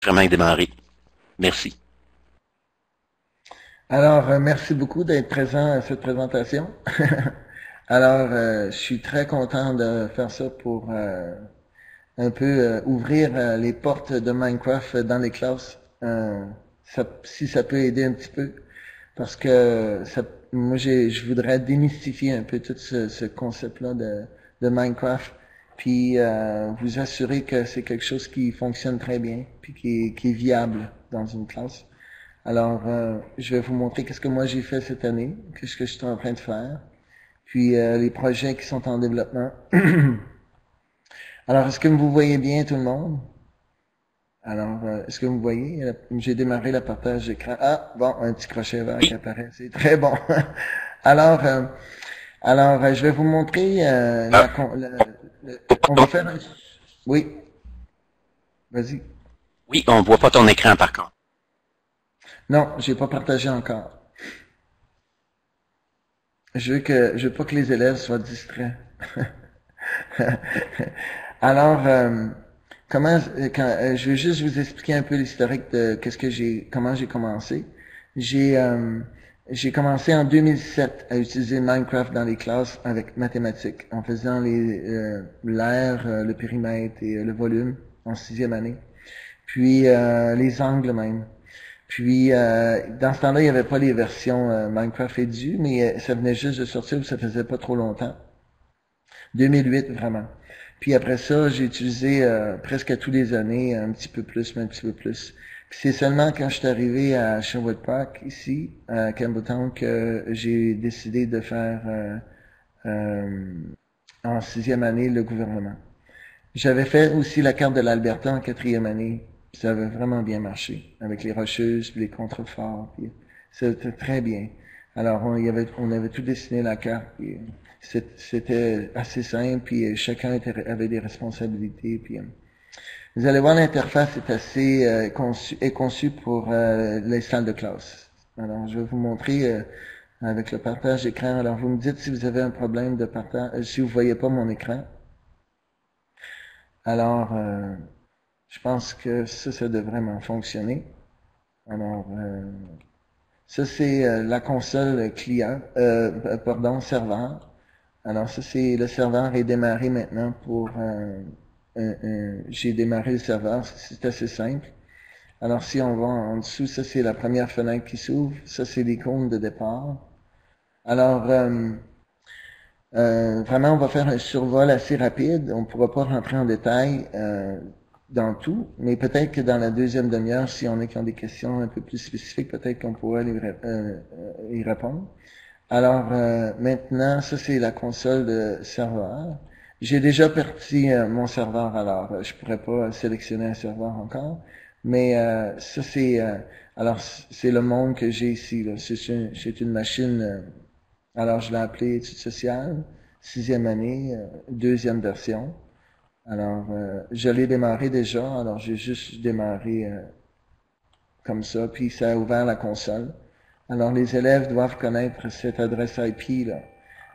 l'enregistrement est démarré. Merci. Alors, merci beaucoup d'être présent à cette présentation. Alors, je suis très content de faire ça pour un peu ouvrir les portes de Minecraft dans les classes. Si ça peut aider un petit peu, parce que moi, je voudrais démystifier un peu tout ce concept-là de Minecraft, puis vous assurer que c'est quelque chose qui fonctionne très bien, puis qui est viable dans une classe. Alors, je vais vous montrer qu'est-ce que moi j'ai fait cette année, qu'est-ce que je suis en train de faire, puis les projets qui sont en développement. Alors, est-ce que vous voyez bien tout le monde? Alors, est-ce que vous voyez? J'ai démarré le partage d'écran. Ah, bon, un petit crochet vert qui Oui. apparaît, c'est très bon. Alors, je vais vous montrer Ah, on va donc, faire un... Oui, vas-y. oui, on voit pas ton écran par contre. Non, j'ai pas partagé encore. Je veux pas que les élèves soient distraits. Alors, je vais juste vous expliquer un peu l'historique de comment j'ai commencé. J'ai euh, j'ai commencé en 2007 à utiliser Minecraft dans les classes avec mathématiques, en faisant l'air, le périmètre et le volume en sixième année, puis les angles même. Puis dans ce temps-là, il n'y avait pas les versions Minecraft Edu, mais ça venait juste de sortir, ça faisait pas trop longtemps. 2008 vraiment. Puis après ça, j'ai utilisé presque tous les années, un petit peu plus, mais un petit peu plus. Puis c'est seulement quand je suis arrivé à Sherwood Park, ici, à Campbelltown, que j'ai décidé de faire euh, en sixième année le gouvernement. J'avais fait aussi la carte de l'Alberta en quatrième année. Puis ça avait vraiment bien marché, avec les rocheuses, puis les contreforts. Puis c'était très bien. Alors, on avait tout dessiné la carte. Puis c'était assez simple, puis chacun avait des responsabilités. Puis vous allez voir, l'interface est assez conçue pour les salles de classe. Alors, je vais vous montrer avec le partage d'écran. Alors, vous me dites si vous avez un problème de partage, si vous voyez pas mon écran. Alors, je pense que ça devrait vraiment fonctionner. Alors, ça c'est la console client, serveur. Alors ça c'est le serveur est démarré maintenant pour j'ai démarré le serveur, c'est assez simple. Alors si on va en dessous, ça c'est la première fenêtre qui s'ouvre, ça c'est l'icône de départ. Alors vraiment on va faire un survol assez rapide, on ne pourra pas rentrer en détail dans tout, mais peut-être que dans la deuxième demi-heure, si on a qui ont des questions un peu plus spécifiques, peut-être qu'on pourrait y répondre. Alors maintenant, ça c'est la console de serveur. J'ai déjà parti mon serveur, alors je pourrais pas sélectionner un serveur encore, mais ça c'est alors c'est le monde que j'ai ici. C'est une machine. Alors je l'ai appelé études sociales, sixième année, deuxième version. Alors je l'ai démarré déjà. Alors j'ai juste démarré comme ça, puis ça a ouvert la console. Alors, les élèves doivent connaître cette adresse IP là.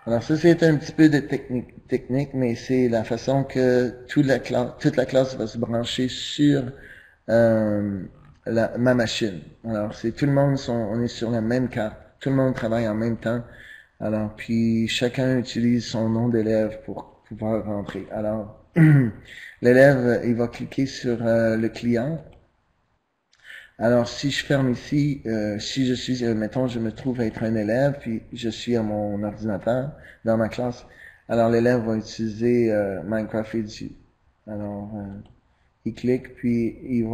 Alors, ça, c'est un petit peu de technique, mais c'est la façon que toute la classe va se brancher sur euh, ma machine. Alors, c'est tout le monde on est sur la même carte. Tout le monde travaille en même temps. Alors, puis chacun utilise son nom d'élève pour pouvoir rentrer. Alors, l'élève, il va cliquer sur le client. Alors, si je ferme ici, si je suis, mettons, je me trouve être un élève, puis je suis à mon ordinateur dans ma classe, alors l'élève va utiliser Minecraft Edu. Alors, il clique, puis il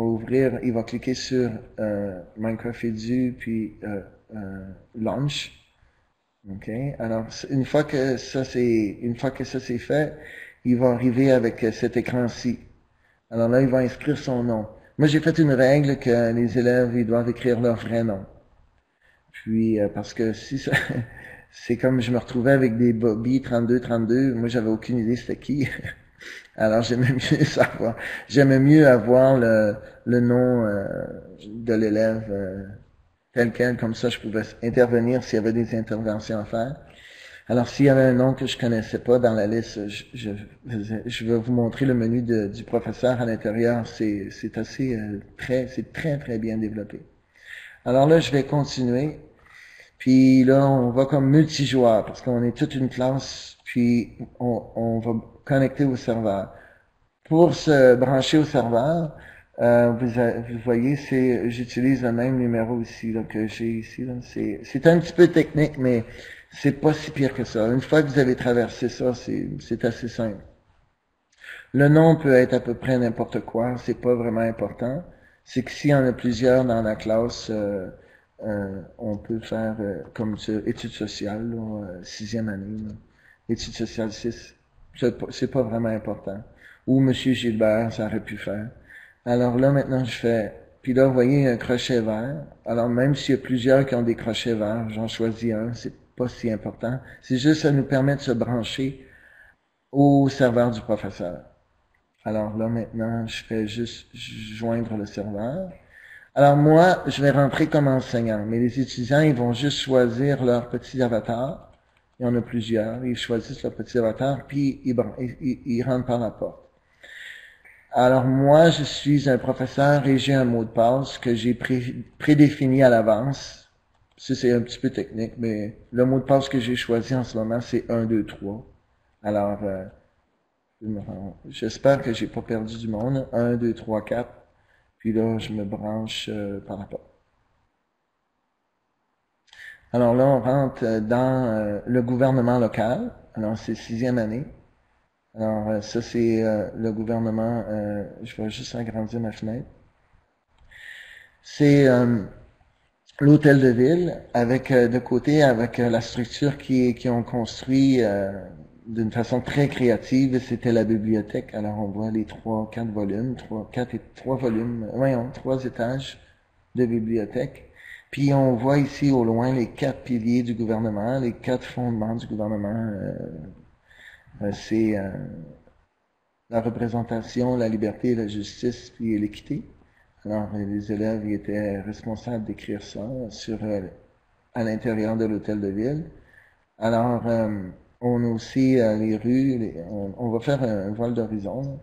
va cliquer sur Minecraft Edu, puis Launch. OK? Alors, une fois que ça c'est fait, il va arriver avec cet écran-ci. Alors là, il va inscrire son nom. Moi, j'ai fait une règle que les élèves, ils doivent écrire leur vrai nom. Puis, parce que si ça, c'est comme je me retrouvais avec des Bobby 3232, moi, j'avais aucune idée c'était qui. Alors, j'aimais mieux avoir le nom de l'élève tel quel, comme ça, je pouvais intervenir s'il y avait des interventions à faire. Alors, s'il y avait un nom que je connaissais pas dans la liste, je vais vous montrer le menu du professeur à l'intérieur. C'est assez c'est très bien développé. Alors là, je vais continuer. Puis là, on va comme multijoueur parce qu'on est toute une classe. Puis on va connecter au serveur. Pour se brancher au serveur, vous voyez, j'utilise le même numéro ici là, que j'ai ici. C'est un petit peu technique, mais c'est pas si pire que ça. Une fois que vous avez traversé ça, c'est assez simple. Le nom peut être à peu près n'importe quoi, c'est pas vraiment important. C'est que s'il y en a plusieurs dans la classe, on peut faire comme ça, études sociales, sixième année, là. Études sociales 6. C'est pas vraiment important. Ou Monsieur Gilbert, ça aurait pu faire. Alors là, maintenant, je fais... Puis là, vous voyez, un crochet vert. Alors, même s'il y a plusieurs qui ont des crochets verts, j'en choisis un, c'est pas si important. C'est juste, ça nous permet de se brancher au serveur du professeur. Alors là, maintenant, je fais juste joindre le serveur. Alors moi, je vais rentrer comme enseignant, mais les étudiants, ils vont juste choisir leur petit avatar. Il y en a plusieurs. Ils choisissent leur petit avatar, puis ils rentrent par la porte. Alors moi, je suis un professeur et j'ai un mot de passe que j'ai prédéfini à l'avance. Ça, c'est un petit peu technique, mais le mot de passe que j'ai choisi en ce moment, c'est 1, 2, 3. Alors, j'espère que j'ai pas perdu du monde. 1, 2, 3, 4. Puis là, je me branche par la porte. Alors là, on rentre dans le gouvernement local. Alors, c'est sixième année. Alors, ça, c'est le gouvernement. Je vais juste agrandir ma fenêtre. C'est l'hôtel de ville, avec de côté, avec la structure qui ont construit d'une façon très créative, c'était la bibliothèque. Alors, on voit les 4 volumes, 3 volumes, voyons, 3 étages de bibliothèque. Puis, on voit ici au loin les 4 piliers du gouvernement, les 4 fondements du gouvernement. C'est la représentation, la liberté, la justice, puis l'équité. Alors, les élèves ils étaient responsables d'écrire ça à l'intérieur de l'hôtel de ville. Alors, on a aussi les rues, on va faire un voile d'horizon.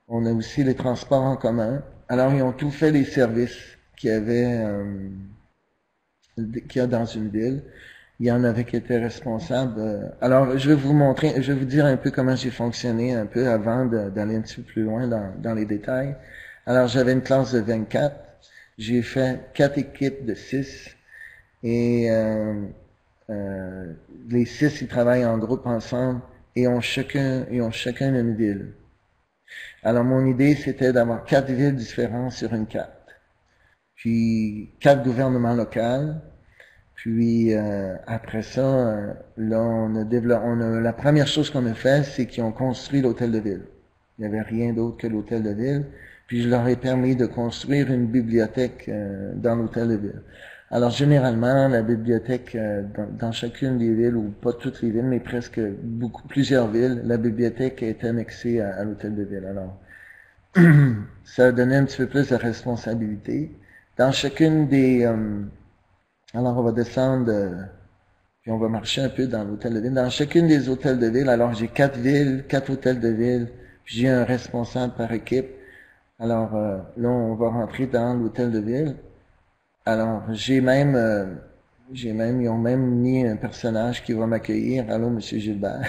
On a aussi les transports en commun. Alors, ils ont tout fait les services qu'il y a dans une ville. Il y en avait qui étaient responsables. Alors, je vais vous dire un peu comment j'ai fonctionné un peu avant d'aller un petit peu plus loin dans les détails. Alors, j'avais une classe de 24. J'ai fait 4 équipes de 6. Et les 6, ils travaillent en groupe ensemble et ont chacun une ville. Alors, mon idée, c'était d'avoir 4 villes différentes sur une carte. Puis, 4 gouvernements locaux. Puis, après ça, là, la première chose qu'on a fait, c'est qu'ils ont construit l'hôtel de ville. Il n'y avait rien d'autre que l'hôtel de ville. Puis, je leur ai permis de construire une bibliothèque dans l'hôtel de ville. Alors, généralement, la bibliothèque, dans chacune des villes, ou pas toutes les villes, mais presque plusieurs villes, la bibliothèque est annexée à l'hôtel de ville. Alors, ça donnait un petit peu plus de responsabilité. Dans chacune des... alors, on va descendre, puis on va marcher un peu dans l'hôtel de ville. Dans chacune des hôtels de ville, alors j'ai 4 villes, 4 hôtels de ville, puis j'ai un responsable par équipe. Alors, là, on va rentrer dans l'hôtel de ville. Alors, ils ont même mis un personnage qui va m'accueillir. Allô, Monsieur Gilbert.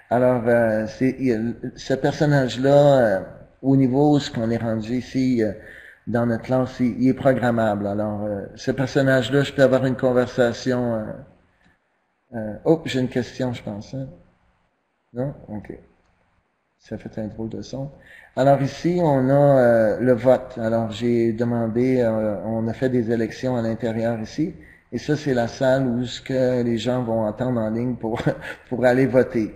Alors, ce personnage-là, au niveau où ce qu'on est rendu ici, dans notre classe, il est programmable. Alors, ce personnage-là, je peux avoir une conversation. J'ai une question, je pense. Hein? Non? OK. Ça fait un drôle de son. Alors ici, on a le vote. Alors, j'ai demandé, on a fait des élections à l'intérieur ici. Et ça, c'est la salle où ce que les gens vont attendre en ligne pour aller voter.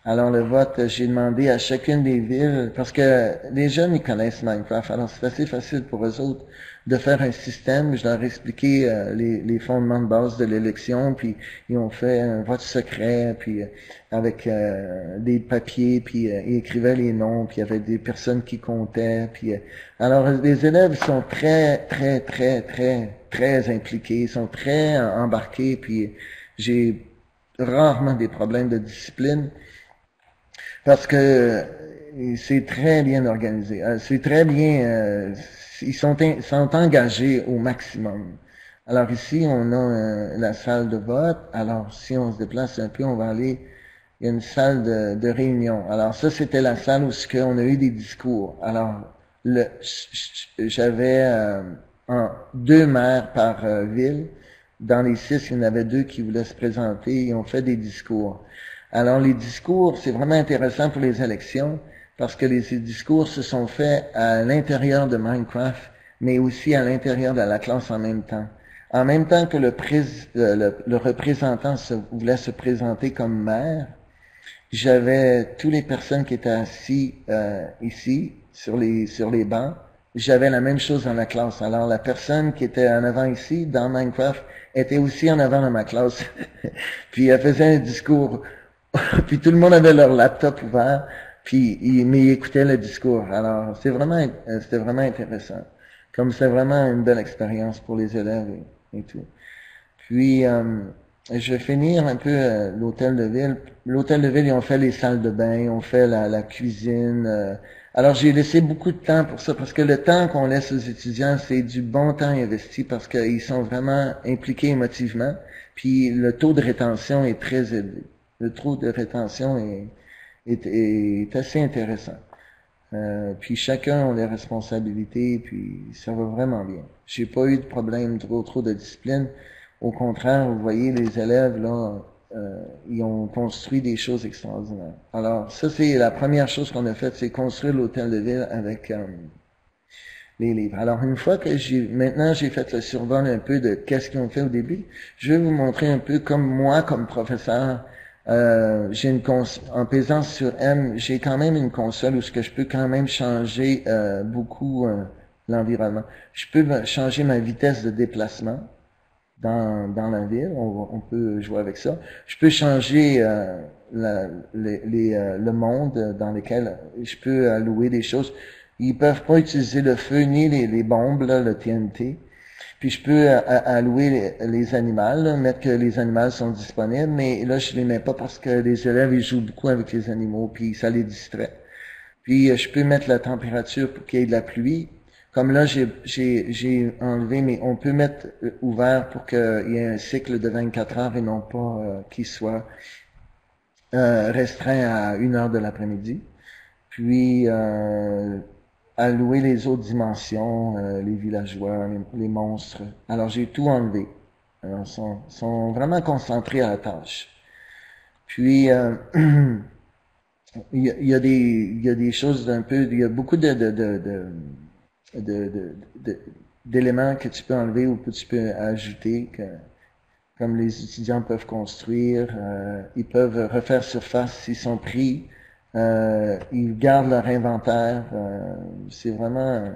Alors, le vote, j'ai demandé à chacune des villes, parce que les jeunes, ils connaissent Minecraft, alors c'est assez facile pour eux autres de faire un système. Je leur ai expliqué les fondements de base de l'élection, puis ils ont fait un vote secret, puis avec des papiers, puis ils écrivaient les noms, puis il y avait des personnes qui comptaient, puis alors les élèves sont très impliqués, sont très embarqués, puis j'ai rarement des problèmes de discipline parce que c'est très bien organisé. C'est très bien, ils sont engagés au maximum. Alors ici, on a la salle de vote. Alors si on se déplace un peu, on va aller, il y a une salle de réunion. Alors ça, c'était la salle où on a eu des discours. Alors j'avais 2 maires par ville. Dans les 6, il y en avait 2 qui voulaient se présenter et ont fait des discours. Alors les discours, c'est vraiment intéressant pour les élections parce que les discours se sont faits à l'intérieur de Minecraft, mais aussi à l'intérieur de la classe en même temps. En même temps que le représentant voulait se présenter comme maire, j'avais toutes les personnes qui étaient assis ici, sur les bancs. J'avais la même chose dans la classe. Alors, la personne qui était en avant ici, dans Minecraft, était aussi en avant dans ma classe. Puis, elle faisait un discours. Puis, tout le monde avait leur laptop ouvert. Puis, mais ils écoutaient le discours. Alors, c'était vraiment intéressant. Comme c'est vraiment une belle expérience pour les élèves et tout. Puis, je vais finir un peu l'hôtel de ville. L'hôtel de ville, ils ont fait les salles de bain, ils ont fait la cuisine. Alors, j'ai laissé beaucoup de temps pour ça, parce que le temps qu'on laisse aux étudiants, c'est du bon temps investi, parce qu'ils sont vraiment impliqués émotivement. Puis, le taux de rétention est très élevé. Le taux de rétention est assez intéressant. Puis chacun a des responsabilités, puis ça va vraiment bien. J'ai pas eu de problème trop de discipline. Au contraire, vous voyez, les élèves, là, ils ont construit des choses extraordinaires. Alors, ça, c'est la première chose qu'on a faite, c'est construire l'hôtel de ville avec les livres. Alors, une fois que maintenant j'ai fait le survol un peu de qu'est-ce qu'ils ont fait au début, je vais vous montrer un peu comme moi, comme professeur, en pesant sur M, j'ai quand même une console où je peux quand même changer beaucoup l'environnement. Je peux changer ma vitesse de déplacement dans la ville, on peut jouer avec ça. Je peux changer le monde dans lequel je peux allouer des choses. Ils peuvent pas utiliser le feu ni les bombes, là, le TNT. Puis je peux allouer les animaux, là, mettre que les animaux sont disponibles, mais là je les mets pas parce que les élèves ils jouent beaucoup avec les animaux, puis ça les distrait. Puis je peux mettre la température pour qu'il y ait de la pluie. Comme là j'ai enlevé, mais on peut mettre ouvert pour qu'il y ait un cycle de 24 heures et non pas qu'il soit restreint à 1 heure de l'après-midi. Puis allouer les autres dimensions, les villageois, les monstres. Alors j'ai tout enlevé. Alors, sont vraiment concentrés à la tâche. Puis il y a des choses d'un peu, il y a beaucoup d'éléments que tu peux enlever ou que tu peux ajouter, comme les étudiants peuvent construire, ils peuvent refaire surface s'ils sont pris. Ils gardent leur inventaire. C'est vraiment...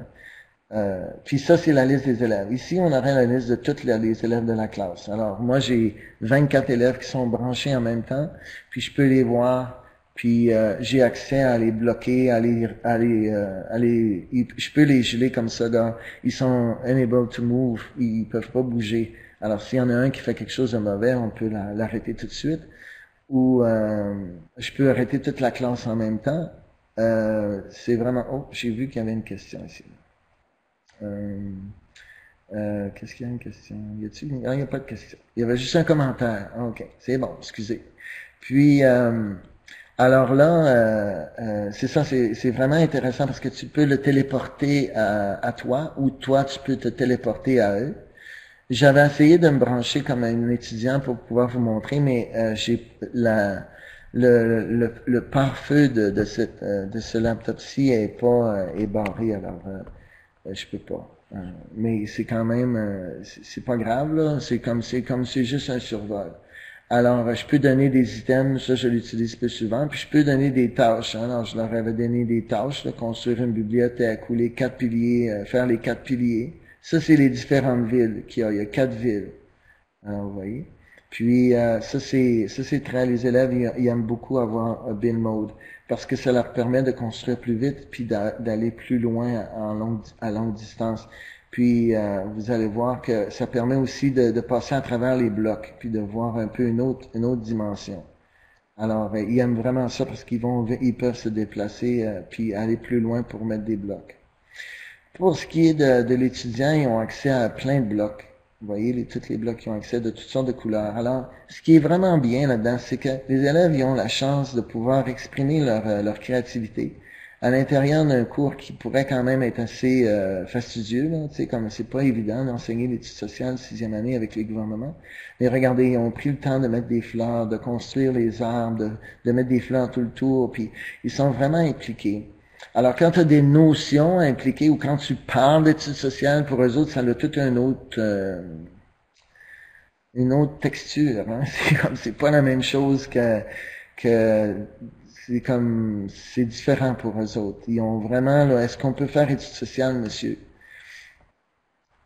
puis ça, c'est la liste des élèves. Ici, on aurait la liste de tous les élèves de la classe. Alors, moi, j'ai 24 élèves qui sont branchés en même temps, puis je peux les voir, puis j'ai accès à les bloquer, je peux les geler comme ça. Ils sont unable to move, ils peuvent pas bouger. Alors, s'il y en a un qui fait quelque chose de mauvais, on peut l'arrêter tout de suite. Ou je peux arrêter toute la classe en même temps. C'est vraiment... Oh, j'ai vu qu'il y avait une question ici. Qu'est-ce qu'il y a une question? Y a-t-il une... Ah, il n'y a pas de question. Il y avait juste un commentaire. OK, c'est bon, excusez. Puis, alors là, c'est ça, c'est vraiment intéressant parce que tu peux le téléporter à toi ou toi, tu peux te téléporter à eux. J'avais essayé de me brancher comme un étudiant pour pouvoir vous montrer, mais j'ai le pare-feu de ce laptop-ci est barré, alors je peux pas. Mais c'est quand même, c'est pas grave là. C'est juste un survol. Alors je peux donner des items, ça je l'utilise plus souvent, puis je peux donner des tâches. Hein. Alors je leur avais donné des tâches, là, construire une bibliothèque ou les 4 piliers, faire les 4 piliers. Ça, c'est les différentes villes qu'il y a. Il y a 4 villes. Alors, vous voyez. Puis, ça, c'est très, les élèves, ils aiment beaucoup avoir un bin mode parce que ça leur permet de construire plus vite puis d'aller plus loin à longue distance. Puis vous allez voir que ça permet aussi de passer à travers les blocs, puis de voir un peu une autre dimension. Alors, ils aiment vraiment ça parce ils peuvent se déplacer puis aller plus loin pour mettre des blocs. Pour ce qui est de l'étudiant, ils ont accès à plein de blocs. Vous voyez, tous les blocs qui ont accès de toutes sortes de couleurs. Alors, ce qui est vraiment bien là-dedans, c'est que les élèves, ils ont la chance de pouvoir exprimer leur créativité à l'intérieur d'un cours qui pourrait quand même être assez fastidieux, là, tu sais, comme c'est pas évident d'enseigner l'étude sociale 6e année avec les gouvernements. Mais regardez, ils ont pris le temps de mettre des fleurs, de construire les arbres, de mettre des fleurs tout le tour, puis ils sont vraiment impliqués. Alors, quand tu as des notions impliquées ou quand tu parles d'études sociales, pour eux autres, ça a toute une autre texture. Hein? C'est pas la même chose que c'est différent pour eux autres. Ils ont vraiment, là, est-ce qu'on peut faire études sociales, monsieur?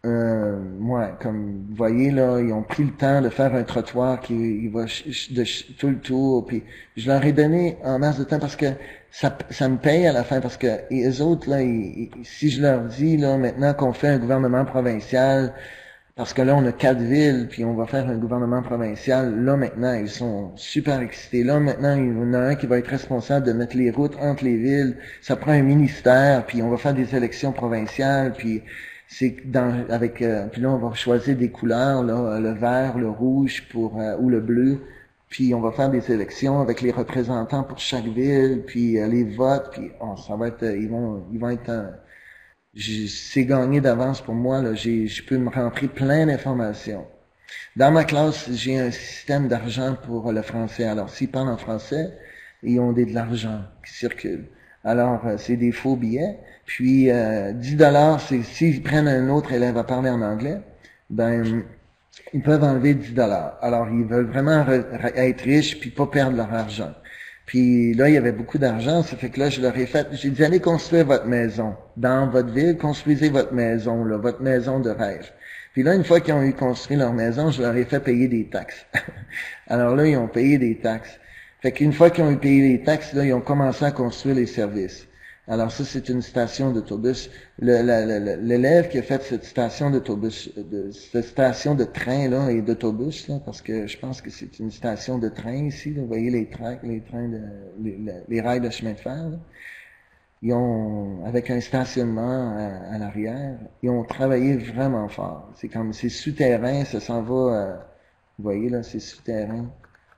Comme vous voyez, là, ils ont pris le temps de faire un trottoir qui va de tout le tour, puis je leur ai donné en masse de temps parce que ça me paye à la fin, parce que les autres, là, si je leur dis, là, maintenant qu'on fait un gouvernement provincial, parce que là, on a 4 villes, puis on va faire un gouvernement provincial. Là, maintenant, ils sont super excités. Là, maintenant, il y en a un qui va être responsable de mettre les routes entre les villes. Ça prend un ministère, puis on va faire des élections provinciales, puis c'est puis là, on va choisir des couleurs, là, le vert, le rouge ou le bleu. Puis on va faire des élections avec les représentants pour chaque ville, puis les votes, puis ça va être, ils vont être c'est gagné d'avance pour moi, là. Je peux me rentrer plein d'informations. Dans ma classe, j'ai un système d'argent pour le français. Alors, s'ils parlent en français, ils ont de l'argent qui circule. Alors, c'est des faux billets. Puis, 10$, c'est s'ils prennent un autre élève à parler en anglais, ben, ils peuvent enlever 10$. Alors, ils veulent vraiment être riches puis pas perdre leur argent. Puis là, il y avait beaucoup d'argent, ça fait que là, je leur ai fait, j'ai dit, allez construire votre maison. Dans votre ville, construisez votre maison, là, votre maison de rêve. Puis là, une fois qu'ils ont eu construit leur maison, je leur ai fait payer des taxes. Alors là, ils ont payé des taxes. Fait qu'une fois qu'ils ont eu payé les taxes, là, ils ont commencé à construire les services. Alors ça, c'est une station d'autobus. L'élève qui a fait cette station d'autobus, cette station de train là et d'autobus là, parce que je pense que c'est une station de train ici. Là, vous voyez les trains les rails de chemin de fer. Là. Ils ont, avec un stationnement à l'arrière, ils ont travaillé vraiment fort. C'est souterrain, ça s'en va. Vous voyez là, c'est souterrain.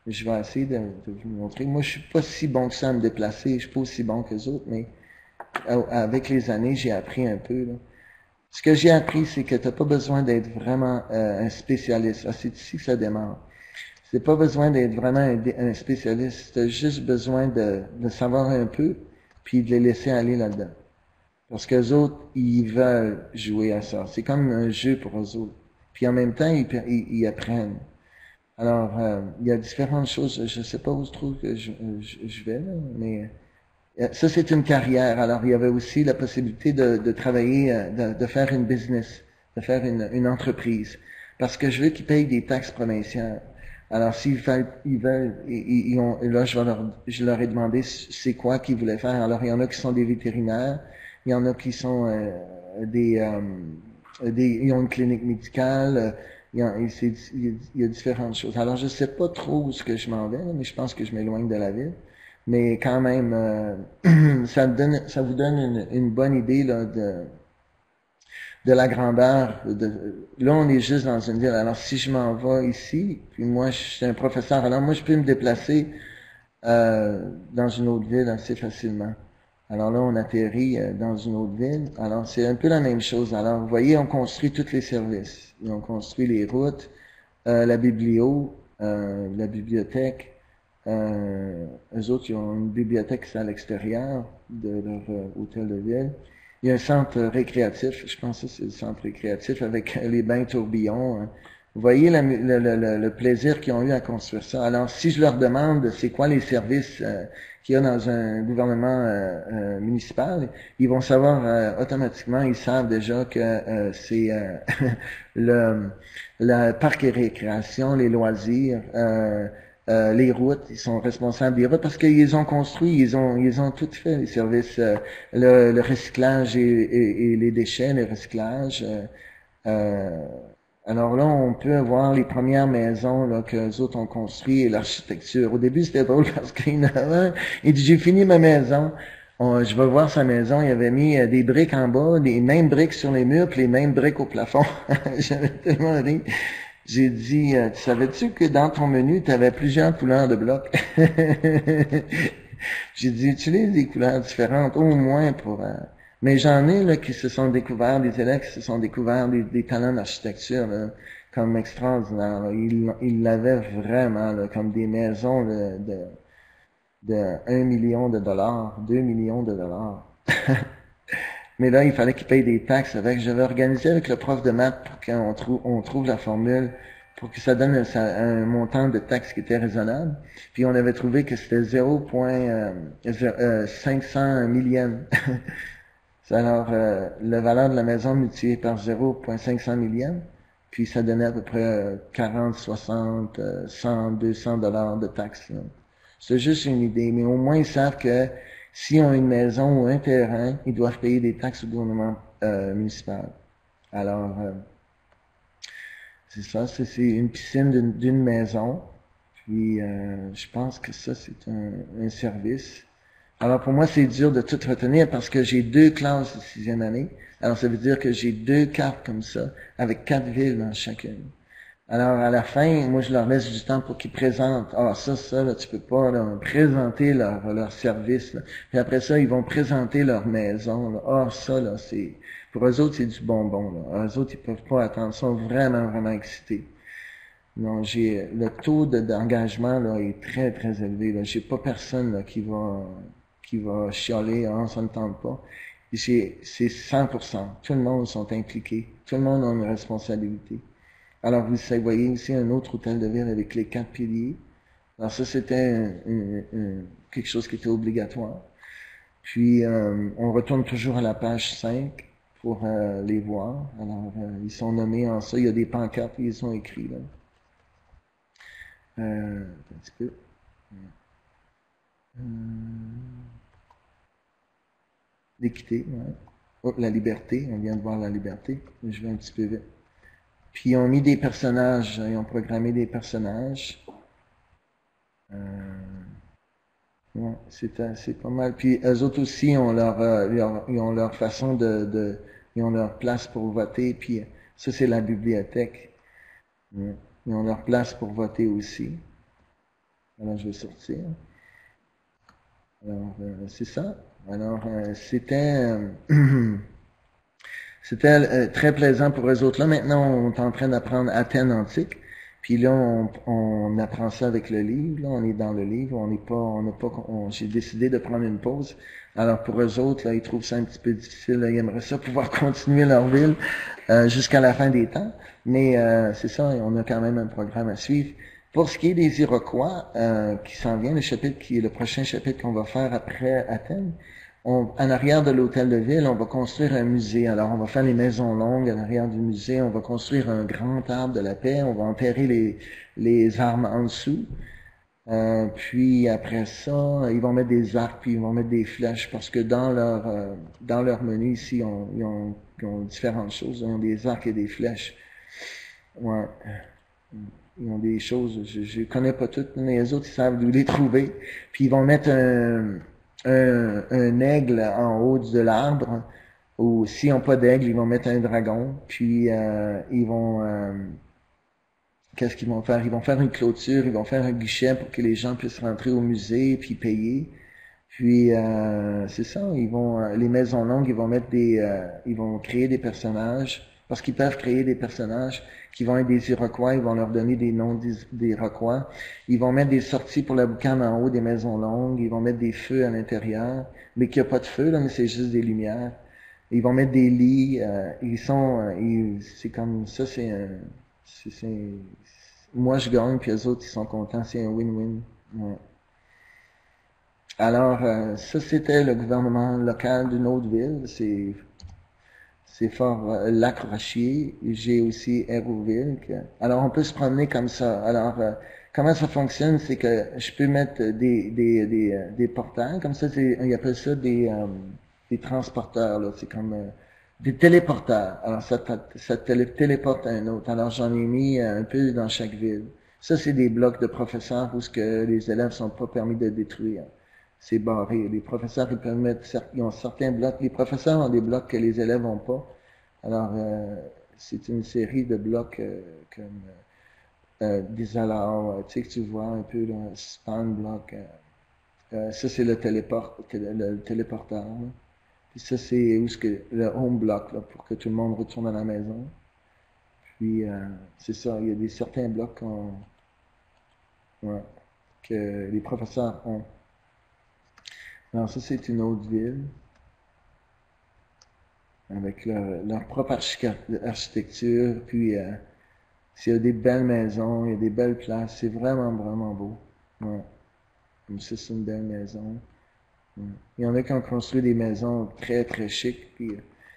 Je vais essayer de vous montrer. Moi, je suis pas si bon que ça à me déplacer. Je suis pas aussi bon que les autres, mais avec les années, j'ai appris un peu. Là. Ce que j'ai appris, c'est que tu n'as pas besoin d'être vraiment un spécialiste. Ah, c'est ici que ça démarre. C'est pas besoin d'être vraiment un spécialiste. Tu as juste besoin de savoir un peu, puis de les laisser aller là-dedans. Parce qu'eux autres, ils veulent jouer à ça. C'est comme un jeu pour eux autres. Puis en même temps, ils apprennent. Alors, il y a différentes choses. Je ne sais pas où je trouve que je vais, là, mais ça, c'est une carrière. Alors, il y avait aussi la possibilité de travailler, de faire une business, de faire une entreprise. Parce que je veux qu'ils payent des taxes provinciales. Alors, s'ils veulent, là, je leur ai demandé c'est quoi qu'ils voulaient faire. Alors, il y en a qui sont des vétérinaires, il y en a qui sont ils ont une clinique médicale, il y a différentes choses. Alors, je sais pas trop où ce que je m'en vais, mais je pense que je m'éloigne de la ville. Mais quand même, ça vous donne une bonne idée là, de la grandeur. Là, on est juste dans une ville. Alors, si je m'en vais ici, puis moi, je suis un professeur, alors moi, je peux me déplacer dans une autre ville assez facilement. Alors là, on atterrit dans une autre ville. Alors, c'est un peu la même chose. Alors, vous voyez, on construit tous les services. On construit les routes, la bibliothèque. Eux autres, ils ont une bibliothèque à l'extérieur de leur hôtel de ville. Il y a un centre récréatif, je pense que c'est le centre récréatif avec les bains tourbillons. Hein. Vous voyez le plaisir qu'ils ont eu à construire ça. Alors, si je leur demande c'est quoi les services qu'il y a dans un gouvernement municipal, ils vont savoir automatiquement, ils savent déjà que c'est le parc et récréation, les loisirs, les routes, ils sont responsables des routes parce qu'ils ont construit, ils ont tout fait, les services, le recyclage et les déchets, le recyclage. Euh, alors là, on peut voir les premières maisons là, que les autres ont construites et l'architecture. Au début, c'était drôle parce qu'il dit, j'ai fini ma maison. Je vais voir sa maison. Il avait mis des briques en bas, les mêmes briques sur les murs, puis les mêmes briques au plafond. J'avais tellement ri. J'ai dit, tu savais-tu que dans ton menu, tu avais plusieurs couleurs de blocs? J'ai dit, utilise des couleurs différentes, au moins pour... Mais j'en ai là qui se sont découverts, des élèves qui se sont découverts des talents d'architecture là, comme extraordinaires. Là. Ils l'avaient vraiment là, comme des maisons de 1 million de dollars, 2 millions de dollars. Mais là, il fallait qu'ils payent des taxes avec. J'avais organisé avec le prof de maths pour qu'on trouve la formule pour que ça donne un montant de taxes qui était raisonnable. Puis on avait trouvé que c'était 0,500 millième. Alors, la valeur de la maison multipliée par 0,500 millième, puis ça donnait à peu près 40, 60, 100, 200 dollars de taxes. C'est juste une idée, mais au moins ils savent que s'ils ont une maison ou un terrain, ils doivent payer des taxes au gouvernement municipal. Alors, c'est ça, c'est une piscine d'une maison. Puis, je pense que ça, c'est un service. Alors, pour moi, c'est dur de tout retenir parce que j'ai 2 classes de 6e année. Alors, ça veut dire que j'ai 2 cartes comme ça, avec 4 villes dans chacune. Alors, à la fin, moi, je leur laisse du temps pour qu'ils présentent. Ah, ça, là, tu peux pas, là, présenter leur service, là. Puis après ça, ils vont présenter leur maison, là. Ah, ça, là, pour eux autres, c'est du bonbon, là. Eux autres, ils peuvent pas attendre. Ils sont vraiment, vraiment excités. Non, le taux d'engagement, là, est très, très élevé, là. J'ai pas personne, là, qui va chialer, ah, ça ne tente pas. C'est 100%. Tout le monde sont impliqués. Tout le monde a une responsabilité. Alors, vous voyez ici un autre hôtel de ville avec les 4 piliers. Alors ça, c'était quelque chose qui était obligatoire. Puis, on retourne toujours à la page 5 pour les voir. Alors, ils sont nommés en ça. Il y a des pancartes, ils sont écrits là. Un petit peu. L'équité, ouais. Oh, la liberté, on vient de voir la liberté. Je vais un petit peu vite. Puis ils ont mis des personnages, ils ont programmé des personnages. Ouais, c'est pas mal. Puis eux autres aussi ont ils ont leur façon ils ont leur place pour voter. Puis ça c'est la bibliothèque. Ouais. Ils ont leur place pour voter aussi. Alors je vais sortir. Alors c'est ça. Alors c'était c'était très plaisant pour eux autres. Là, maintenant, on est en train d'apprendre Athènes antique. Puis là, on apprend ça avec le livre. Là, on est dans le livre. J'ai décidé de prendre une pause. Alors, pour eux autres, là, ils trouvent ça un petit peu difficile. Là, ils aimeraient ça pouvoir continuer leur ville jusqu'à la fin des temps. Mais c'est ça, on a quand même un programme à suivre. Pour ce qui est des Iroquois, qui s'en vient, le prochain chapitre qu'on va faire après Athènes, en arrière de l'hôtel de ville, on va construire un musée. Alors, on va faire les maisons longues en arrière du musée. On va construire un grand arbre de la paix. On va enterrer les armes en dessous. Puis après ça, ils vont mettre des arcs, puis ils vont mettre des flèches, parce que dans leur menu ici, ils ont différentes choses. Ils ont des arcs et des flèches. Ouais. Ils ont des choses, je connais pas toutes, mais les autres, ils savent d'où les trouver. Puis ils vont mettre un aigle en haut de l'arbre, ou s'ils n'ont pas d'aigle, ils vont mettre un dragon, puis qu'est-ce qu'ils vont faire? Ils vont faire une clôture, ils vont faire un guichet pour que les gens puissent rentrer au musée, puis payer. Puis c'est ça, les maisons longues, ils vont créer des personnages, parce qu'ils peuvent créer des personnages qui vont être des Iroquois, ils vont leur donner des noms d'Iroquois. Ils vont mettre des sorties pour la boucane en haut des maisons longues, ils vont mettre des feux à l'intérieur, mais qu'il n'y a pas de feu, là, mais c'est juste des lumières. Ils vont mettre des lits, c'est comme ça, moi je gagne, puis les autres ils sont contents, c'est un win-win. Ouais. Alors, ça c'était le gouvernement local d'une autre ville, c'est Fort Lac-Rochier. J'ai aussi Hérouville. Alors, on peut se promener comme ça. Alors, comment ça fonctionne, c'est que je peux mettre des portails, comme ça, ils appellent ça des transporteurs, là. C'est comme des téléporteurs. Alors, ça téléporte à un autre. Alors, j'en ai mis un peu dans chaque ville. Ça, c'est des blocs de professeurs où ce que les élèves sont pas permis de détruire. C'est barré. Les professeurs, ils peuvent ils ont certains blocs. Les professeurs ont des blocs que les élèves n'ont pas. Alors, c'est une série de blocs comme des alarmes, tu sais, que tu vois un peu le spawn block. Ça, c'est le téléporteur. Là. Puis ça, c'est où ce que le home block, là, pour que tout le monde retourne à la maison. Puis, c'est ça, il y a certains blocs que les professeurs ont. Alors, ça, c'est une autre ville avec leur propre architecture. Puis, il y a des belles maisons, il y a des belles places. C'est vraiment, vraiment beau. Ouais. Comme ça, c'est une belle maison. Ouais. Il y en a qui ont construit des maisons très, très chics. Puis,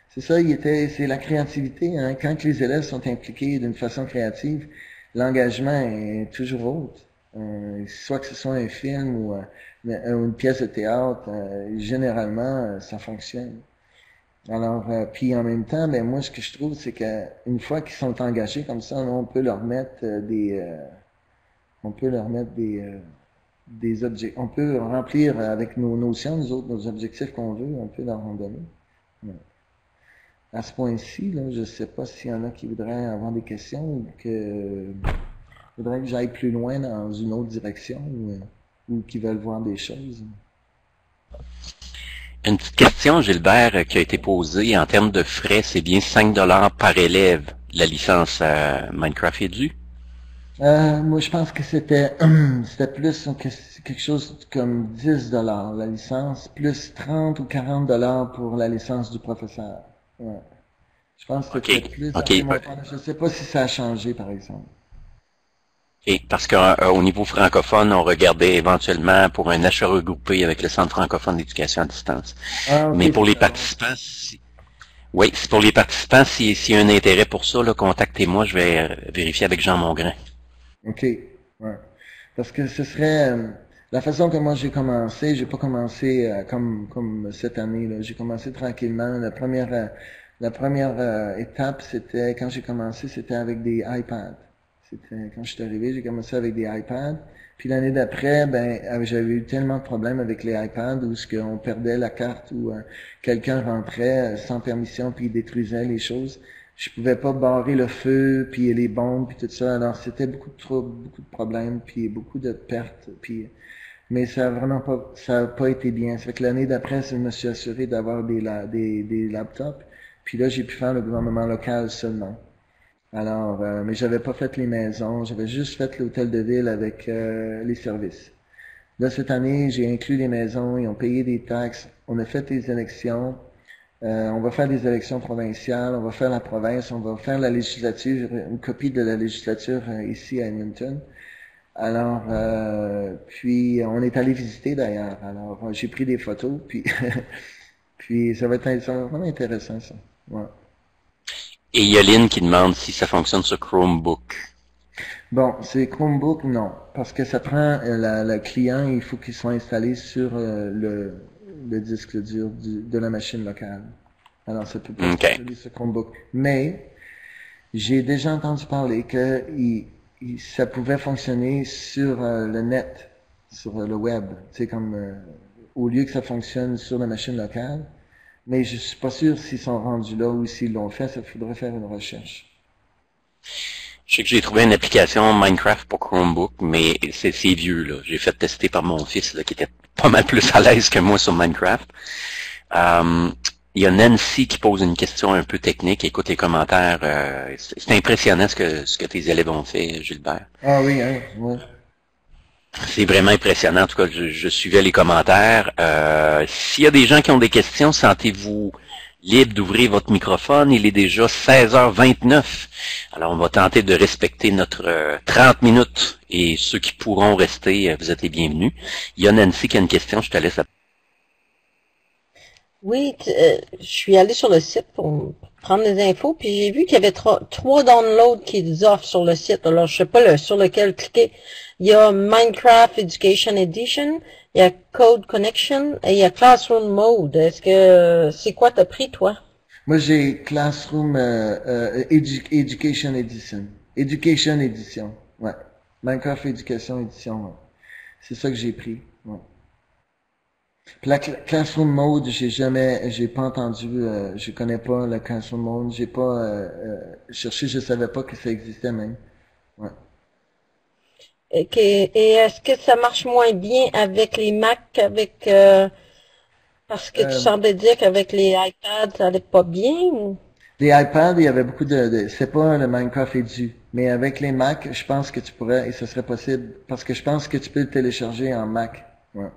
c'est ça, c'est la créativité. Hein. Quand les élèves sont impliqués d'une façon créative, l'engagement est toujours haut. Soit que ce soit un film ou une pièce de théâtre, généralement, ça fonctionne. Alors, puis en même temps, ben moi, ce que je trouve, c'est que une fois qu'ils sont engagés comme ça, on peut leur mettre des objectifs. On peut remplir avec nos notions, nous autres, nos objectifs qu'on veut, on peut leur en donner. Ouais. À ce point-ci, là, je ne sais pas s'il y en a qui voudraient avoir des questions ou voudraient que j'aille plus loin dans une autre direction ou qui veulent voir des choses. Une petite question, Gilbert, qui a été posée en termes de frais, c'est bien 5 $ par élève. La licence Minecraft est due? Moi, je pense que c'était plus quelque chose comme 10 $ la licence, plus 30 ou 40 $ pour la licence du professeur. Ouais. Je pense que c'était plus. Je ne sais pas si ça a changé, par exemple. Et parce qu'au niveau francophone, on regardait éventuellement pour un achat regroupé avec le Centre francophone d'éducation à distance. Ah, okay, mais pour les participants, oui, c'est pour les participants, s'il y a un intérêt pour ça, là, contactez-moi, je vais vérifier avec Jean Mongrain. OK. Ouais. Parce que ce serait la façon que moi j'ai commencé, j'ai pas commencé comme cette année, là. J'ai commencé tranquillement. La première étape, c'était quand j'ai commencé, c'était avec des iPads. Quand je suis arrivé, j'ai commencé avec des iPads. Puis l'année d'après, j'avais eu tellement de problèmes avec les iPads où on perdait la carte ou quelqu'un rentrait sans permission puis il détruisait les choses. Je pouvais pas barrer le feu puis les bombes puis tout ça. Alors c'était beaucoup de troubles, beaucoup de problèmes puis beaucoup de pertes. Puis mais ça a pas été bien. Ça fait que l'année d'après, je me suis assuré d'avoir des laptops. Puis là, j'ai pu faire le gouvernement local seulement. Alors, mais j'avais pas fait les maisons, j'avais juste fait l'hôtel de ville avec les services. Là, cette année, j'ai inclus les maisons, ils ont payé des taxes, on a fait des élections, on va faire des élections provinciales, on va faire la province, on va faire la législature, une copie de la législature ici à Edmonton. Alors, puis on est allé visiter d'ailleurs. Alors, j'ai pris des photos, puis puis ça va vraiment intéressant ça. Ouais. Et il y a Lynn qui demande si ça fonctionne sur Chromebook. Bon, c'est Chromebook, non. Parce que ça prend le client, il faut qu'il soit installé sur le disque dur de la machine locale. Alors, ça peut pas être installé sur Chromebook. Mais, j'ai déjà entendu parler que ça pouvait fonctionner sur le net, sur le web. Tu sais, comme au lieu que ça fonctionne sur la machine locale. Mais je suis pas sûr s'ils sont rendus là ou s'ils l'ont fait, ça faudrait faire une recherche. Je sais que j'ai trouvé une application Minecraft pour Chromebook, mais c'est vieux, là. J'ai fait tester par mon fils, là, qui était pas mal plus à l'aise que moi sur Minecraft. Il y a Nancy qui pose une question un peu technique. Écoute les commentaires. C'est impressionnant ce que tes élèves ont fait, Gilbert. Ah oui, hein, ouais. C'est vraiment impressionnant. En tout cas, je suivais les commentaires. S'il y a des gens qui ont des questions, sentez-vous libre d'ouvrir votre microphone. Il est déjà 16h29. Alors, on va tenter de respecter notre 30 minutes. Et ceux qui pourront rester, vous êtes les bienvenus. Il y a Nancy qui a une question. Je te laisse la... Oui, je suis allée sur le site pour prendre des infos, puis j'ai vu qu'il y avait trois downloads qu'ils offrent sur le site. Alors, je sais pas sur lequel cliquer. Il y a Minecraft Education Edition, il y a Code Connection et il y a Classroom Mode. Est-ce que c'est quoi t'as pris, toi? Moi, j'ai Classroom Education Edition. Education Edition, ouais. Minecraft Education Edition, ouais. C'est ça que j'ai pris, ouais. Puis la Classroom Mode, j'ai pas entendu, je connais pas la Classroom Mode, j'ai pas cherché, je savais pas que ça existait même. Ouais. Ok. Et est-ce que ça marche moins bien avec les Mac, parce que tu semblais dire qu'avec les iPads, ça allait pas bien ou? Les iPads, il y avait beaucoup c'est pas le Minecraft Edu, mais avec les Mac, je pense que tu pourrais, et ce serait possible, parce que je pense que tu peux le télécharger en Mac. Ouais.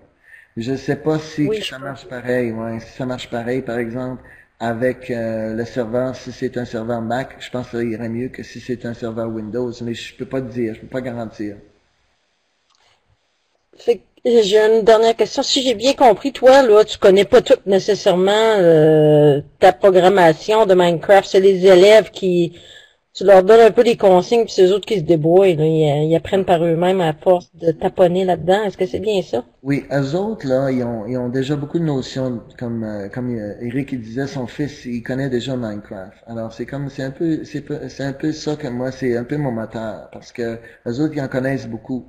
Je sais pas si ça marche pareil, ouais. Si ça marche pareil, par exemple, avec le serveur, si c'est un serveur Mac, je pense que ça irait mieux que si c'est un serveur Windows, mais je peux pas te dire, je peux pas garantir. J'ai une dernière question. Si j'ai bien compris, toi, là, tu connais pas tout nécessairement ta programmation de Minecraft. C'est les élèves tu leur donnes un peu des consignes, puis c'est eux autres qui se débrouillent. Là. Ils apprennent par eux-mêmes à force de taponner là-dedans. Est-ce que c'est bien ça? Oui, eux autres, là, ils ont déjà beaucoup de notions, comme Eric il disait, son fils, il connaît déjà Minecraft. Alors c'est un peu ça que moi, c'est un peu mon moteur, parce que eux autres, ils en connaissent beaucoup.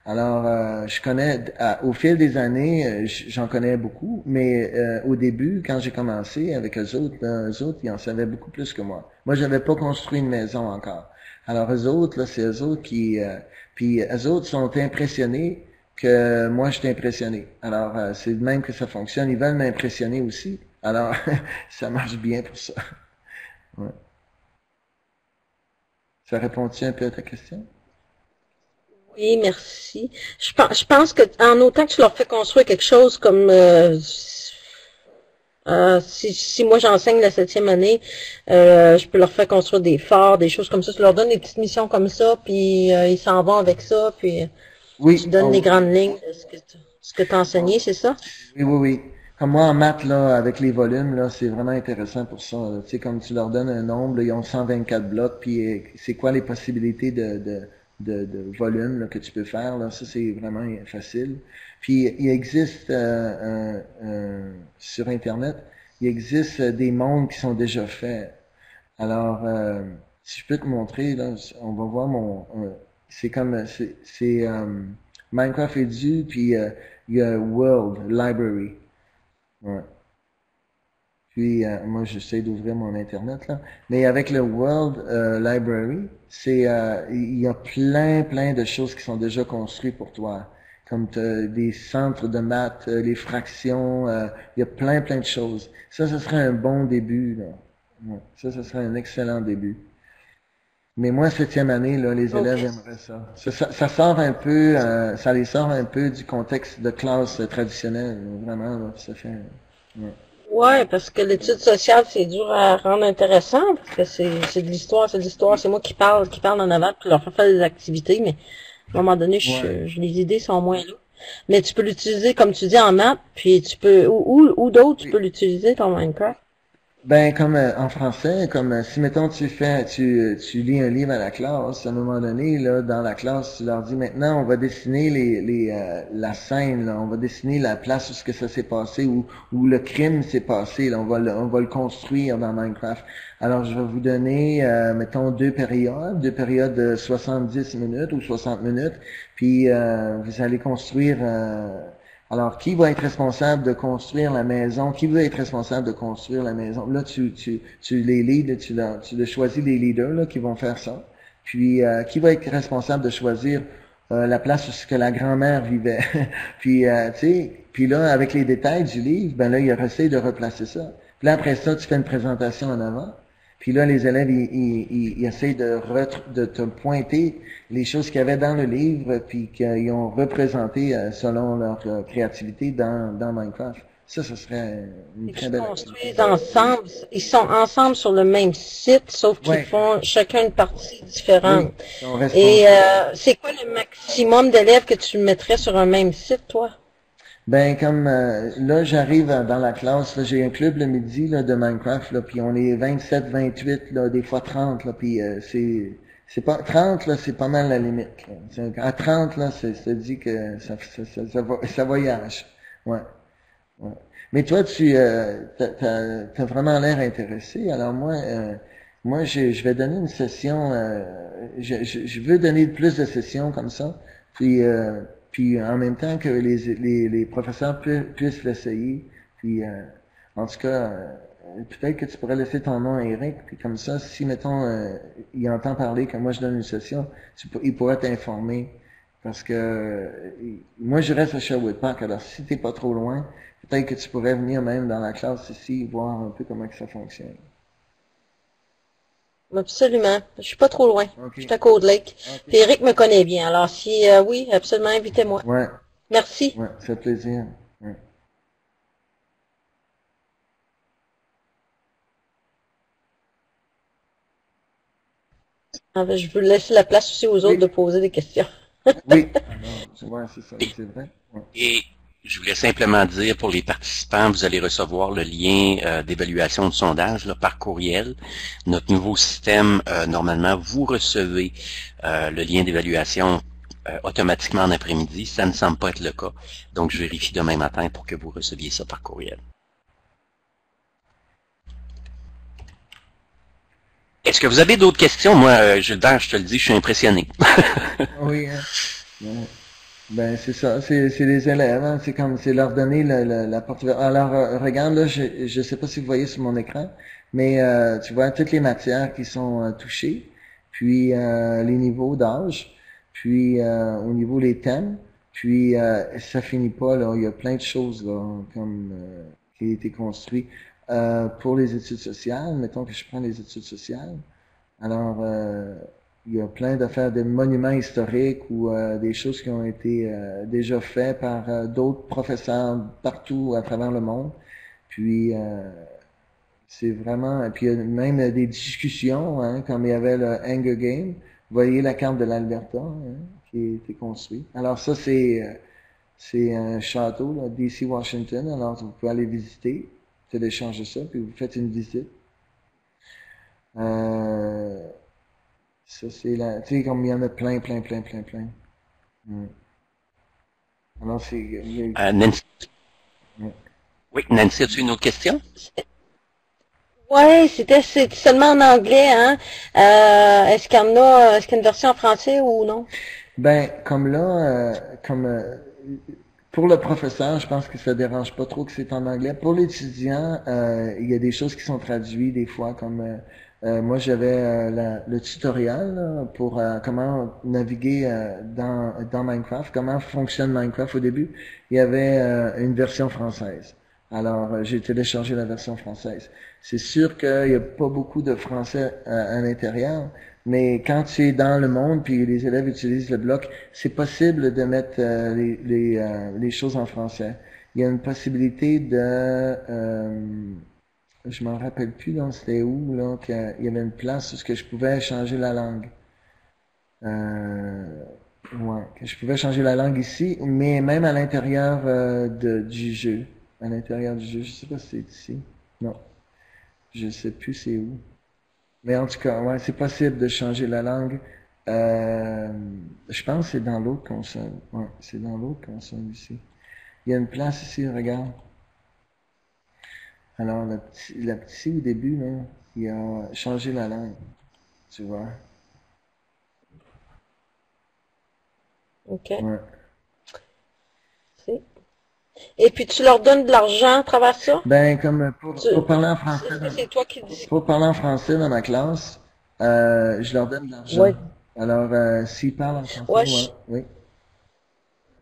Alors, je connais, au fil des années, j'en connais beaucoup, mais au début, quand j'ai commencé avec eux autres, ils en savaient beaucoup plus que moi. Moi, j'avais pas construit une maison encore. Alors, eux autres, là, c'est eux autres puis eux autres sont impressionnés que moi, je suis impressionné. Alors, c'est de même que ça fonctionne. Ils veulent m'impressionner aussi. Alors, ça marche bien pour ça. Ouais. Ça répond-tu un peu à ta question? Oui, merci. Je pense que en autant que tu leur fais construire quelque chose comme si moi j'enseigne la 7e année, je peux leur faire construire des forts, des choses comme ça. Tu leur donnes des petites missions comme ça, puis ils s'en vont avec ça, puis tu donnes les grandes lignes de ce que tu as enseigné, c'est ça? Oui, oui, oui. Comme moi en maths, là, avec les volumes, là, c'est vraiment intéressant pour ça. Tu sais, comme tu leur donnes un nombre, là, ils ont 124 blocs, puis c'est quoi les possibilités de volume là, que tu peux faire, là, ça c'est vraiment facile. Puis il existe sur Internet, il existe des mondes qui sont déjà faits. Alors, si je peux te montrer, là, on va voir c'est comme c'est Minecraft Edu, puis il y a World Library. Ouais. Puis moi j'essaie d'ouvrir mon internet là, mais avec le World Library, il y a plein de choses qui sont déjà construites pour toi, comme des centres de maths, les fractions, il y a plein de choses. Ça, ce serait un bon début là. Ouais. Ça, ce serait un excellent début. Mais moi, 7e année, là, les élèves aimeraient ça. Ça sort un peu, ça les sort un peu du contexte de classe traditionnelle, vraiment, là, ça fait. Ouais. Ouais, parce que l'étude sociale, c'est dur à rendre intéressant, parce que c'est de l'histoire, c'est moi qui parle en avant, puis leur faire des activités, mais à un moment donné, les idées sont moins là. Mais tu peux l'utiliser, comme tu dis, en maths, puis tu peux, ou d'autres, tu peux l'utiliser ton Minecraft. Ben, comme en français, comme si mettons tu lis un livre à la classe, à un moment donné, là, dans la classe, tu leur dis maintenant on va dessiner la scène, là, on va dessiner la place où ce que ça s'est passé, où le crime s'est passé, là, on va le construire dans Minecraft. Alors je vais vous donner, mettons, deux périodes de 70 minutes ou 60 minutes, puis vous allez construire alors, qui va être responsable de construire la maison? Qui veut être responsable de construire la maison? Là, tu les leads, tu choisis les leaders là, qui vont faire ça. Puis, qui va être responsable de choisir la place où ce que la grand-mère vivait? Puis, tu sais, puis là, avec les détails du livre, ben là, il essaie de replacer ça. Puis là, après ça, tu fais une présentation en avant. Puis là, les élèves, ils essayent de te pointer les choses qu'il y avait dans le livre, puis qu'ils ont représenté selon leur créativité dans Minecraft. Ça, ce serait une très belle activité. Ensemble, ils sont ensemble sur le même site, sauf qu'ils font chacun une partie différente. Oui, et c'est quoi le maximum d'élèves que tu mettrais sur un même site, toi? Ben comme là j'arrive dans la classe, là, j'ai un club le midi là, de Minecraft, là, puis on est 27, 28, là, des fois 30, là, puis c'est pas 30 là, c'est pas mal la limite. Là. À 30 là, c'est dit que ça voyage. Ouais, ouais. Mais toi, t'as vraiment l'air intéressé. Alors moi, je vais donner une session. Je veux donner plus de sessions comme ça. Puis en même temps que les professeurs puissent l'essayer. Puis en tout cas, peut-être que tu pourrais laisser ton nom à Eric. Puis comme ça, si mettons il entend parler que moi je donne une session, il pourra t'informer. Parce que moi je reste à Sherwood Park. Alors si t'es pas trop loin, peut-être que tu pourrais venir même dans la classe ici, voir un peu comment que ça fonctionne. Absolument. Je suis pas trop loin. Okay. Je suis à Cold Lake. Okay. Puis Eric me connaît bien. Alors si oui, absolument, invitez-moi. Ouais. Merci. Ouais, ça fait plaisir. Ouais. Je veux laisser la place aussi aux autres de poser des questions. Oui. Alors, ouais, c'est ça, c'est vrai. Ouais. Et je voulais simplement dire pour les participants, vous allez recevoir le lien d'évaluation de sondage là, par courriel. Notre nouveau système, normalement, vous recevez le lien d'évaluation automatiquement en après-midi. Ça ne semble pas être le cas. Donc, je vérifie demain matin pour que vous receviez ça par courriel. Est-ce que vous avez d'autres questions? Moi, Gilbert, je te le dis, je suis impressionné. Oui, hein. Ouais. Ben c'est ça, c'est les élèves, hein. C'est leur donner la porte. Alors regarde là, je sais pas si vous voyez sur mon écran, mais tu vois toutes les matières qui sont touchées, puis les niveaux d'âge, puis au niveau des thèmes, puis ça finit pas là, il y a plein de choses là comme qui a été construit pour les études sociales. Mettons que je prends les études sociales, alors il y a plein d'affaires, des monuments historiques ou des choses qui ont été déjà faites par d'autres professeurs partout à travers le monde. Puis c'est vraiment, et puis il y a même des discussions, hein, comme il y avait le Hunger Game. Vous voyez la carte de l'Alberta hein, qui a été construite. Alors ça c'est un château, là, DC Washington. Alors vous pouvez aller visiter, télécharger ça, puis vous faites une visite. Ça, c'est la, tu sais, comme il y en a plein. Alors, c'est, Nancy. Oui, Nancy, as-tu une autre question? Ouais, c'est seulement en anglais, hein. Est-ce qu'il y en a, est-ce qu'il y a une version en français ou non? Ben, comme là, pour le professeur, je pense que ça dérange pas trop que c'est en anglais. Pour l'étudiant, il y a des choses qui sont traduites des fois, comme moi j'avais le tutoriel là, pour comment naviguer dans Minecraft, comment fonctionne Minecraft au début. Il y avait une version française. Alors j'ai téléchargé la version française. C'est sûr qu'il n'y a pas beaucoup de français à l'intérieur, mais quand tu es dans le monde puis les élèves utilisent le bloc, c'est possible de mettre les choses en français. Il y a une possibilité de je m'en rappelle plus, là, c'était où, là, qu'il y avait une place où je pouvais changer la langue. Ouais, que je pouvais changer la langue ici, mais même à l'intérieur du jeu. À l'intérieur du jeu, je sais pas si c'est ici. Non, je sais plus c'est où. Mais en tout cas, ouais, c'est possible de changer la langue. Je pense que c'est dans l'autre console. Ouais, c'est dans l'autre console ici. Il y a une place ici, regarde. Alors, le petit au début, là, il a changé la langue, tu vois. OK. Ouais. Et puis, tu leur donnes de l'argent à travers ça? Ben, comme pour parler en français, c'est toi qui dis. pour parler en français dans ma classe, je leur donne de l'argent. Ouais. Alors, s'ils parlent en français, Ouais, oui.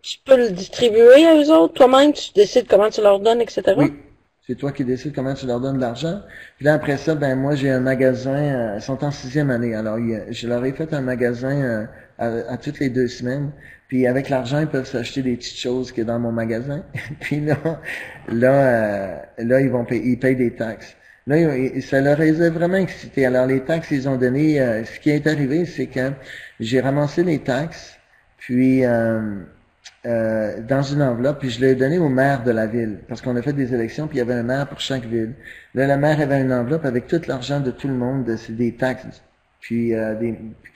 Tu peux le distribuer à eux autres, toi-même, tu décides comment tu leur donnes, etc. Oui. C'est toi qui décides comment tu leur donnes de l'argent. Puis là, après ça, ben moi, j'ai un magasin, ils sont en 6e année. Alors, je leur ai fait un magasin à toutes les 2 semaines. Puis avec l'argent, ils peuvent s'acheter des petites choses qui est dans mon magasin. Puis là, ils payent des taxes. Là, ça leur a vraiment excité. Alors, les taxes, ils ont donné, ce qui est arrivé, c'est que j'ai ramassé les taxes, puis dans une enveloppe, puis je l'ai donné au maire de la ville, parce qu'on a fait des élections, puis il y avait un maire pour chaque ville. Là, le maire avait une enveloppe avec tout l'argent de tout le monde, des taxes, puis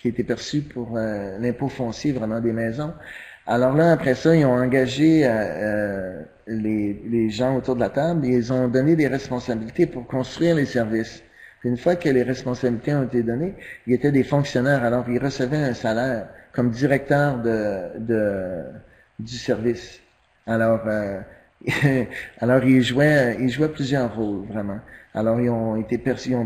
qui étaient perçus pour l'impôt foncier, vraiment des maisons. Alors là, après ça, ils ont engagé les gens autour de la table et ils ont donné des responsabilités pour construire les services. Puis une fois que les responsabilités ont été données, ils étaient des fonctionnaires, alors ils recevaient un salaire comme directeur du service. Alors, alors ils jouaient plusieurs rôles, vraiment. Alors, ils ont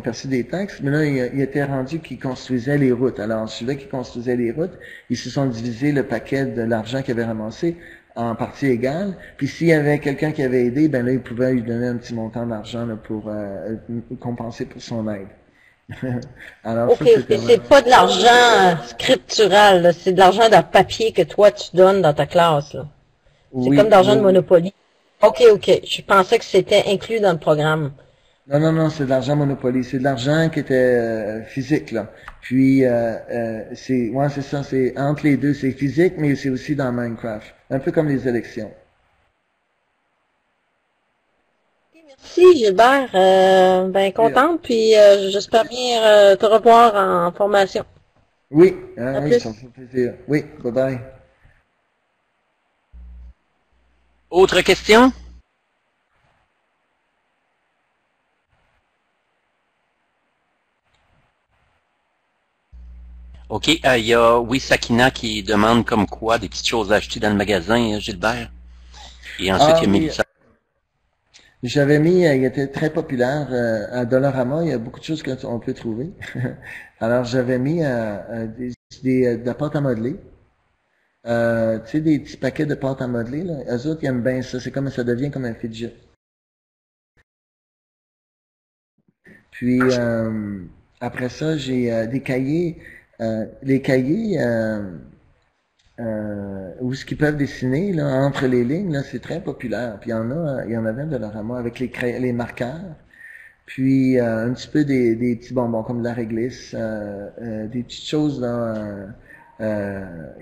perçu des taxes, mais là, il était rendu qu'ils construisaient les routes. Alors, celui-là qui construisait les routes, ils se sont divisés le paquet de l'argent qu'ils avaient ramassé en partie égale. Puis s'il y avait quelqu'un qui avait aidé, ben là, ils pouvaient lui donner un petit montant d'argent là, pour compenser pour son aide. Alors, OK, c'est pas de l'argent scriptural, là, c'est de l'argent de papier que toi tu donnes dans ta classe. Là. C'est oui, comme d'argent oui. de Monopoly. OK. Je pensais que c'était inclus dans le programme. Non, c'est de l'argent Monopoly. C'est de l'argent qui était physique, là. Puis, c'est ça, c'est entre les deux. C'est physique, mais c'est aussi dans Minecraft. Un peu comme les élections. Merci Gilbert, ben contente, puis j'espère bien te revoir en formation. Oui, À oui, plus. ça me fait plaisir. Oui, bye bye. Autre question? OK, il y a Sakina qui demande comme quoi des petites choses à acheter dans le magasin, Gilbert. Et ensuite, il y a oui. Mélissa. J'avais mis, il était très populaire à Dollarama, il y a beaucoup de choses qu'on peut trouver. Alors j'avais mis de la pâte à modeler. Tu sais, des petits paquets de pâte à modeler, là. Eux autres, ils aiment bien ça. C'est comme ça devient comme un fidget. Puis après ça, j'ai des cahiers. Les cahiers où ce qu'ils peuvent dessiner là, entre les lignes, là, c'est très populaire. Puis il y en avait de Dollarama avec les marqueurs. Puis un petit peu des petits bonbons comme de la réglisse, des petites choses là,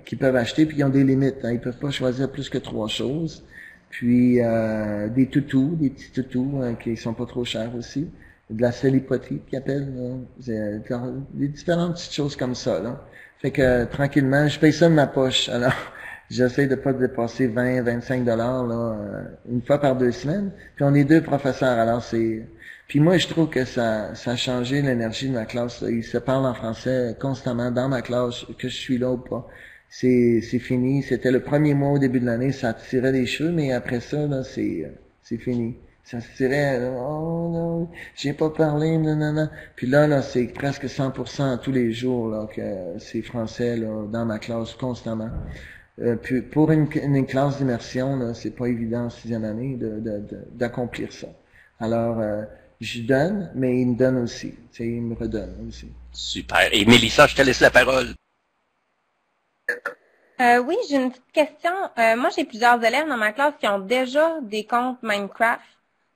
qu'ils peuvent acheter, puis ils ont des limites. Hein, ils peuvent pas choisir plus que 3 choses. Puis des toutous, des petits toutous qui sont pas trop chers aussi. De la célipotie qu'ils appellent. Des différentes petites choses comme ça. Là. Fait que tranquillement, je paye ça de ma poche. Alors, j'essaie de pas dépasser 20, 25 dollars là, une fois par 2 semaines. Puis on est 2 professeurs, alors c'est. Puis moi, je trouve que ça a changé l'énergie de ma classe. Là. Ils se parlent en français constamment dans ma classe, que je suis là ou pas. C'est fini. C'était le premier mois au début de l'année, ça tirait les cheveux, mais après ça, là, c'est fini. Ça se tirait, là, oh non, j'ai pas parlé, non. Puis là, c'est presque 100% tous les jours là que c'est français là dans ma classe constamment. Puis pour une classe d'immersion, là, c'est pas évident en 6e année d'accomplir ça. Alors, je donne, mais il me donne aussi. Tu sais, il me redonne aussi. Super. Et Mélissa, je te laisse la parole. Oui, j'ai une petite question. Moi, j'ai plusieurs élèves dans ma classe qui ont déjà des comptes Minecraft.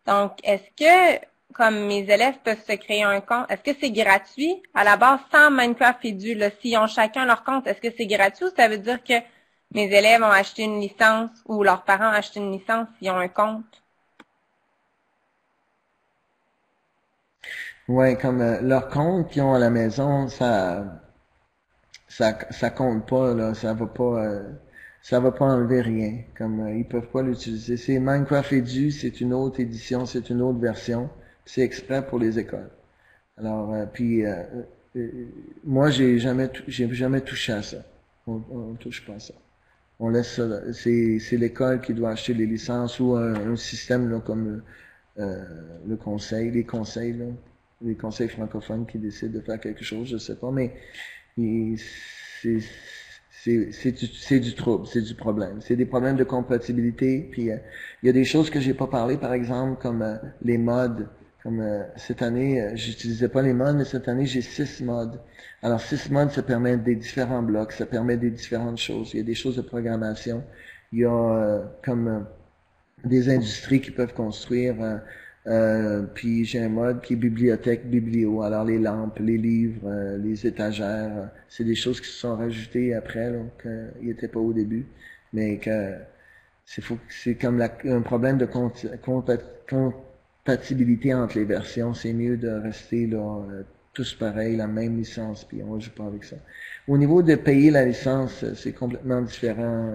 Donc, est-ce que, comme mes élèves peuvent se créer un compte, est-ce que c'est gratuit à la base sans Minecraft Edu? S'ils ont chacun leur compte, est-ce que c'est gratuit ou ça veut dire que mes élèves ont acheté une licence ou leurs parents ont acheté une licence s'ils ont un compte? Ouais, comme leur compte qu'ils ont à la maison, ça compte pas là, ça va pas enlever rien. Comme ils peuvent pas l'utiliser. C'est Minecraft Edu, c'est une autre édition, c'est une autre version. C'est exprès pour les écoles. Alors moi j'ai jamais touché à ça. On touche pas à ça. On laisse ça. C'est l'école qui doit acheter les licences ou un système là, comme le conseil, les conseils francophones qui décident de faire quelque chose, je sais pas, mais c'est du trouble, c'est du problème. C'est des problèmes de compatibilité. Puis il y a des choses que j'ai pas parlé, par exemple, comme les mods. Comme cette année, j'utilisais pas les mods, mais cette année j'ai 6 mods. Alors 6 mods, ça permet des différents blocs, ça permet des différentes choses. Il y a des choses de programmation. Il y a comme des industries qui peuvent construire. Puis j'ai un mode qui est bibliothèque, biblio. Alors les lampes, les livres, les étagères, c'est des choses qui se sont rajoutées après, là, qu'ils n'étaient pas au début. mais que c'est comme un problème de compatibilité entre les versions. C'est mieux de rester là, tous pareils, la même licence, puis on ne joue pas avec ça. Au niveau de payer la licence, c'est complètement différent,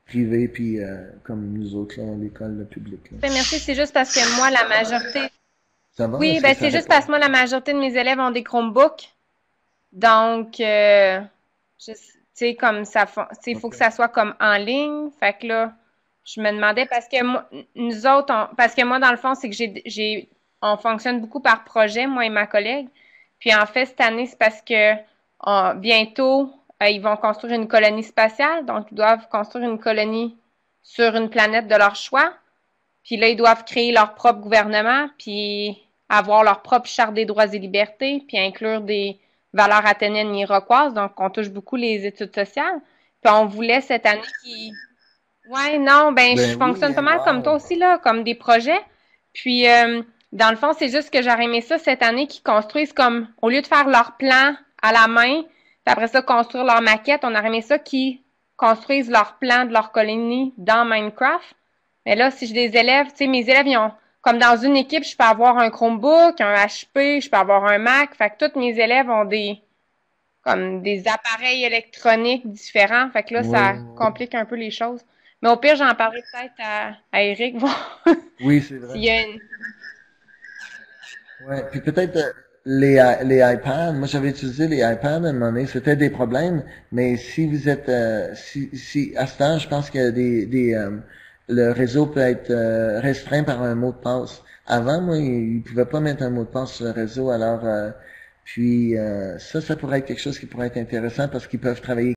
privé, puis comme nous autres, là, l'école publique. Là. Merci, c'est juste parce que moi, la majorité... Ça va? Oui, ben c'est juste parce que moi, la majorité de mes élèves ont des Chromebooks. Donc, tu sais, comme ça, il faut que ça soit comme en ligne. Fait que là, je me demandais parce que moi, nous autres, parce que moi, dans le fond, c'est que on fonctionne beaucoup par projet, moi et ma collègue. Puis en fait, cette année, c'est parce que bientôt, ils vont construire une colonie spatiale. Donc, ils doivent construire une colonie sur une planète de leur choix. Puis là, ils doivent créer leur propre gouvernement, puis avoir leur propre charte des droits et libertés, puis inclure des valeurs athéniennes et iroquoises. Donc, on touche beaucoup les études sociales. Puis on voulait cette année Ouais, non, je fonctionne pas mal comme toi aussi, là, comme des projets. Puis, dans le fond, c'est juste que j'aurais aimé ça cette année qu'ils construisent comme, au lieu de faire leur plan à la main, puis après ça, construire leur maquette, on aurait aimé ça qu'ils construisent leur plan de leur colonie dans Minecraft. Mais là, si j'ai des élèves, tu sais, mes élèves, ils ont, comme dans une équipe, je peux avoir un Chromebook, un HP, je peux avoir un Mac. Fait que tous mes élèves ont comme des appareils électroniques différents. Fait que là, ça complique un peu les choses. Mais au pire, j'en parlerai peut-être à Eric. Oui, c'est vrai. S'il y a une... Ouais, puis peut-être les iPads. Moi, j'avais utilisé les iPads à un moment donné. C'était des problèmes, mais si vous êtes, si à ce temps, je pense que le réseau peut être restreint par un mot de passe. Avant, moi, ils pouvaient pas mettre un mot de passe sur le réseau, alors puis ça pourrait être quelque chose qui pourrait être intéressant parce qu'ils peuvent travailler